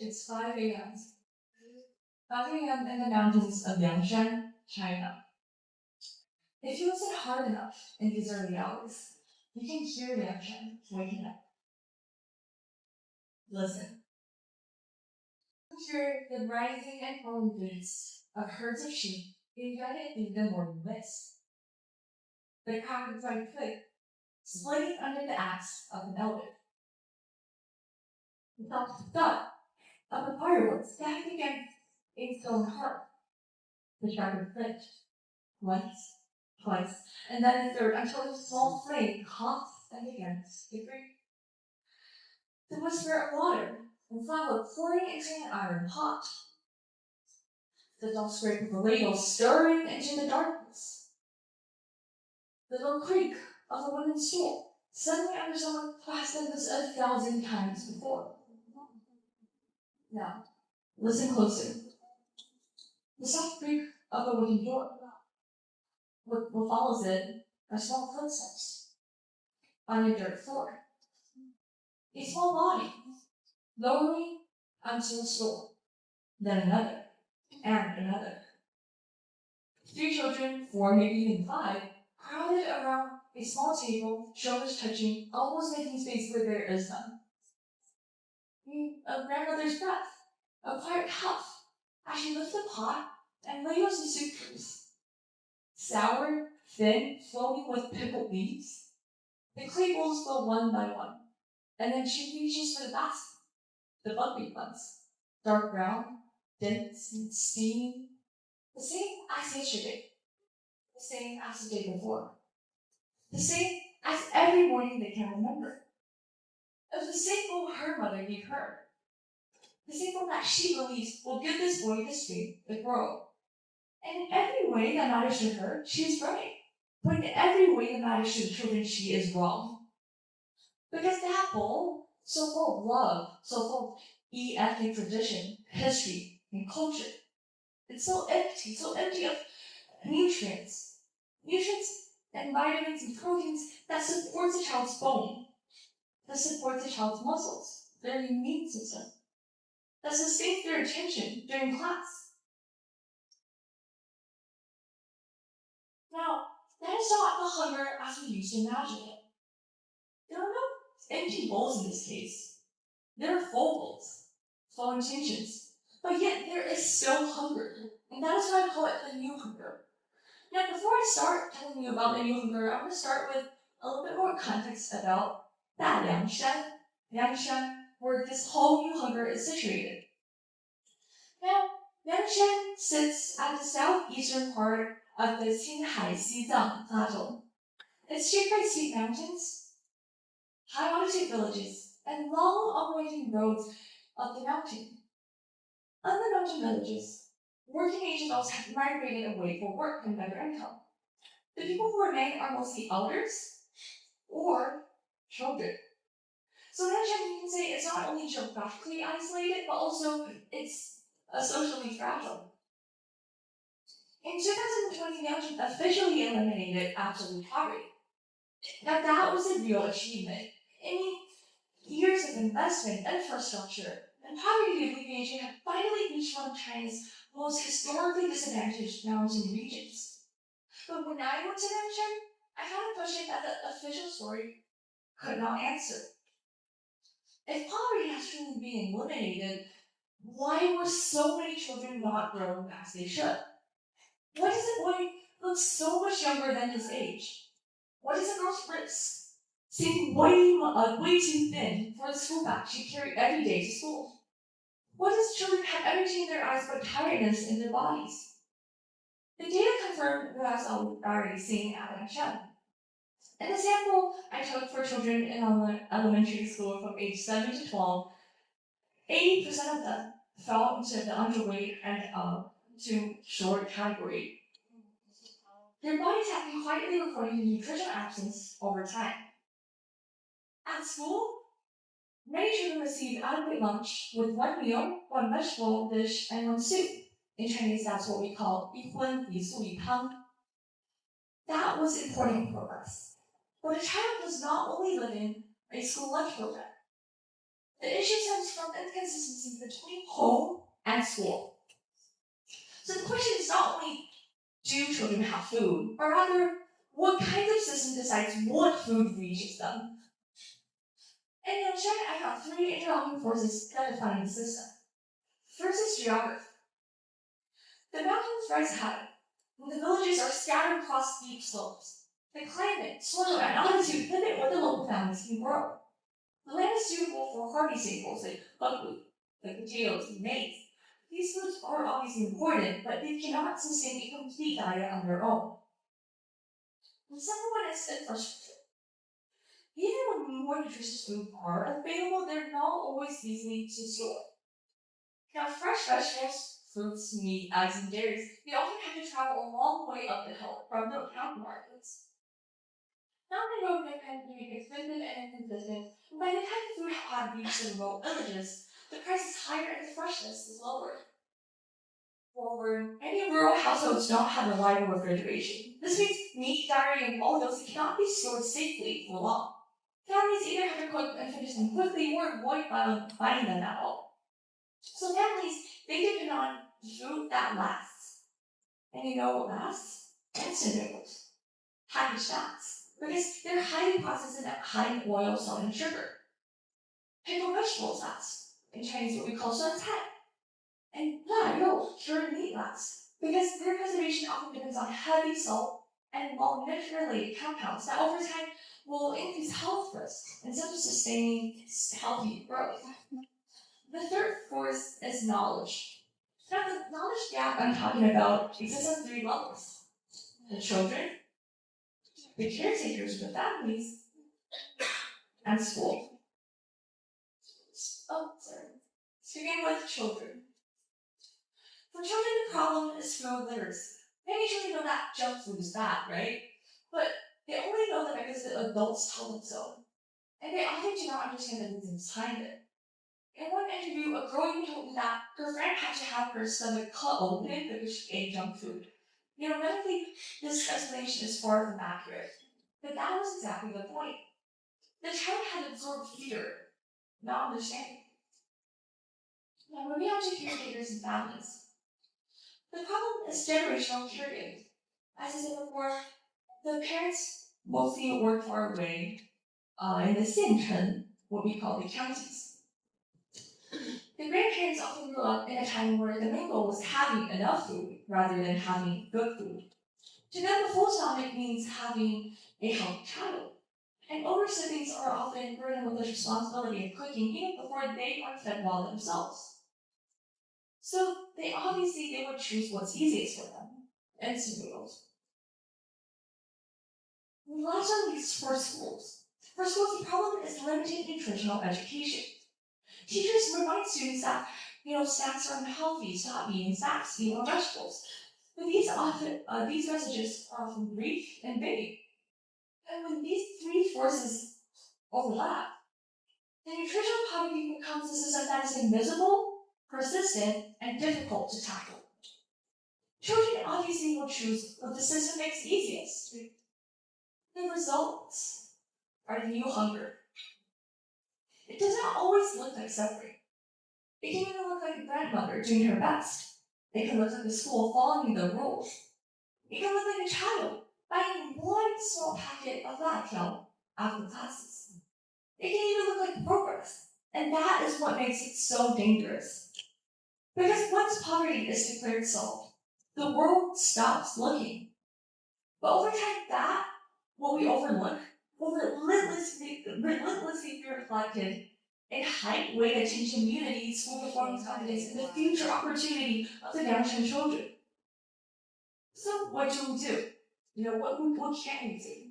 It's 5 a.m. 5 a.m. in the mountains of Yangshan, China. If you listen hard enough in these early hours, you can hear Yangshan waking up. Listen. Hear the rising and falling beats of herds of sheep embedded in the morning mist. The crack of dry twig splitting under the axe of an elder. The soft thud of the firewood stacked against a stone hearth. The shattered flint. Once, twice, and then a third until a small flame coughs against the grate. The whisper of water and flour pouring into an iron pot. The dull scrape of a ladle stirring into the darkness. The little creak of a wooden stool suddenly under someone who has done this 1,000 times before. Now, listen closer. The soft creak of a wooden door. What follows it are small footsteps on a dirt floor. A small body, lowering onto the stool, then another, and another. 3 children, 4, maybe even 5, crowded around a small table, shoulders touching, almost making space where there is none. A grandmother's breath, a quiet huff, as she lifts the pot and ladles the soup juice. Sour, thin, flowing with pickled leaves. The clay bowls fill one by one, and then she reaches for the basket. The buckwheat ones, dark brown, dense and steamy, the same as yesterday, the same as the day before, the same as every morning they can remember. It was the same bowl her mother gave her, the same bowl that she believes will give this boy the strength to grow. And in every way that matters to her, she is right. But in every way that matters to the children, she is wrong. Because that bowl, so full of love, so full of ethnic tradition, history, and culture, it's so empty of nutrients and vitamins and proteins that supports a child's bone, that supports a child's muscles, their immune system, that sustains their attention during class. Now, that is not the hunger as we used to imagine it. There are no empty bowls in this case. There are full bowls, full intentions, but yet there is still hunger, and that is why I call it the new hunger. Now, before I start telling you about the new hunger, I'm going to start with a little bit more context about that Yangshan, where this whole new hunger is situated. Now, Yangshan sits at the southeastern part of the Qinghai Xizang Plateau. It's shaped by steep mountains, high altitude villages, and long operating roads up the mountain. On the mountain villages, working age adults have migrated away for work and better income. The people who remain are mostly elders or children. So Yangshan, you can say it's not only geographically isolated, but also it's socially fragile. In 2020, Yangshan officially eliminated absolute poverty. Now that was a real achievement. I mean, years of investment, infrastructure, and poverty alleviation have finally reached one of China's most historically disadvantaged mountain regions. But when I went to Yangshan, I found a question that the official story could not answer. If poverty has truly been eliminated, why were so many children not grown as they should? Why does a boy look so much younger than his age? Why does a girl's wrist seem way too thin for the school bag she carried every day to school? Why does children have everything in their eyes but tiredness in their bodies? The data confirmed what I was already seeing at Yangshan. In the sample I took for children in elementary school from age 7 to 12, 80% of them fell into the underweight and to short category. Their bodies have been quietly reporting nutritional absence over time. At school, many children receive adequate lunch with 1 meal, 1 vegetable dish, and 1 soup. In Chinese, that's what we call 一荤一素一汤. That was important progress. But a child does not only live in, a school lunch program. The issue stems from inconsistency between home and school. So the question is not only do children have food, but rather what kind of system decides what food reaches them. And in China, I found three interlocking forces that define the system. First is geography. The mountains rise high, and the villages are scattered across steep slopes. The climate, soil, and altitude limit what the local families can grow. The land is suitable for hardy staples like buckwheat, like potatoes and maize. These foods are obviously important, but they cannot sustain a complete diet on their own. The second one is infrastructure. Even when more nutritious foods are available, they're not always easy to store. Now, fresh vegetables, fruits, meat, eggs, and dairies, they often have to travel a long way up the hill from the town markets. Not the road can be expensive and inconsistent, and by the time the food had reached the remote villages, the price is higher and the freshness is lower. Moreover, many rural households don't have reliable refrigeration. This means meat, dairy, and all those cannot be stored safely for long. Families either have to cook and finish them quickly or avoid buying them at all. So families, they depend on food that lasts. And you know what lasts? Instant noodles, packaged snacks, because they're highly processed and high in oil, salt, and sugar. Pickled vegetables last. In Chinese, what we call suancai. And cured meat last, because their preservation often depends on heavy salt and molecular-related compounds that over time will increase health risks instead of sustaining healthy growth. The third force is knowledge. Now, the knowledge gap I'm talking about exists on three levels: the children, the caretakers, the families, and school. To begin with children. For children, the problem is food literacy. Many children know that junk food is bad, right? But they only know that because the adults tell them so. And they often do not understand the reasons behind it. In one interview, a girl even told me that her friend had to have her stomach cut open because she ate junk food. Medically, this explanation is far from accurate. But that was exactly the point. The child had absorbed fear, not understanding. Now, moving on to caretakers and families. The problem is generational caregiving. As I said before, the parents mostly work far away in the Xinchen, what we call the counties. The grandparents often grew up in a time where the main goal was having enough food rather than having good food. To them, a full stomach means having a healthy child. And older siblings are often burdened with the responsibility of cooking even before they are fed well themselves. So they would choose what's easiest for them, instant noodles. The last one is for schools. For schools, the problem is limited nutritional education. Teachers remind students that, snacks are unhealthy, stop eating snacks, eat more vegetables. But these messages are often brief and vague. And when these three forces overlap, the nutritional poverty becomes a system that is invisible, persistent, and difficult to tackle. Children obviously will choose what the system makes easiest. The results are the new hunger. It does not always look like suffering. It can even look like a grandmother doing her best. It can look like a school following the rules. It can look like a child buying one small packet of Lactel after classes. It can even look like progress. And that is what makes it so dangerous. Because once poverty is declared solved, the world stops looking. But over time, what we overlook, will relentlessly be reflected in height, weight, attention, immunity, school performance, confidence, and the future opportunity of the downtown children. So what do we do? What can we do?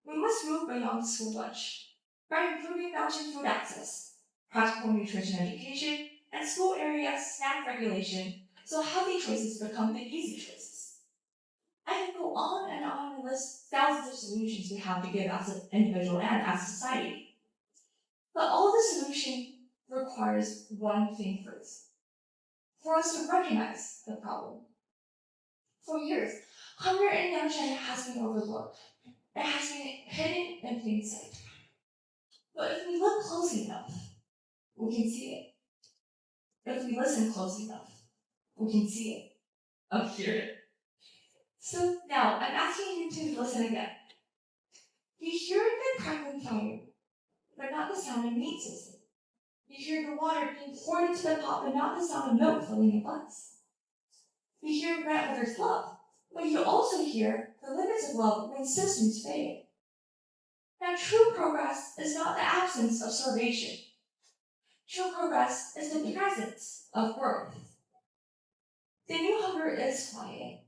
We must move beyond school lunch by improving mountain food access, practical nutrition education, and school area snack regulation so healthy choices become the easy choices. I can go on and list thousands of solutions we have to give as an individual and as a society. But all the solution requires one thing first. For us to recognize the problem. For years, hunger in Yancheng has been overlooked. It has been hidden in plain sight. But if we look closely enough, we can see it. If we listen closely enough, we can see it. Oh, hear it. So now I'm asking you to listen again. You hear the crackling fire, but not the sound of meat sizzling. You hear the water being poured into the pot, but not the sound of milk filling the glass. You hear grandmother's love, but you also hear the limits of love when systems fade. Now, true progress is not the absence of starvation. True progress is the presence of growth. The new hunger is quiet,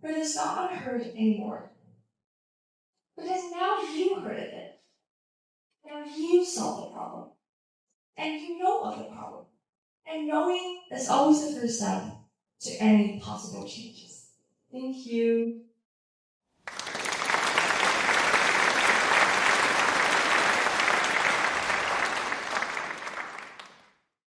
but it's not unheard anymore. Because now you heard of it. Now you solve the problem. And you know of the problem. And knowing is always the first step to any possible changes. Thank you.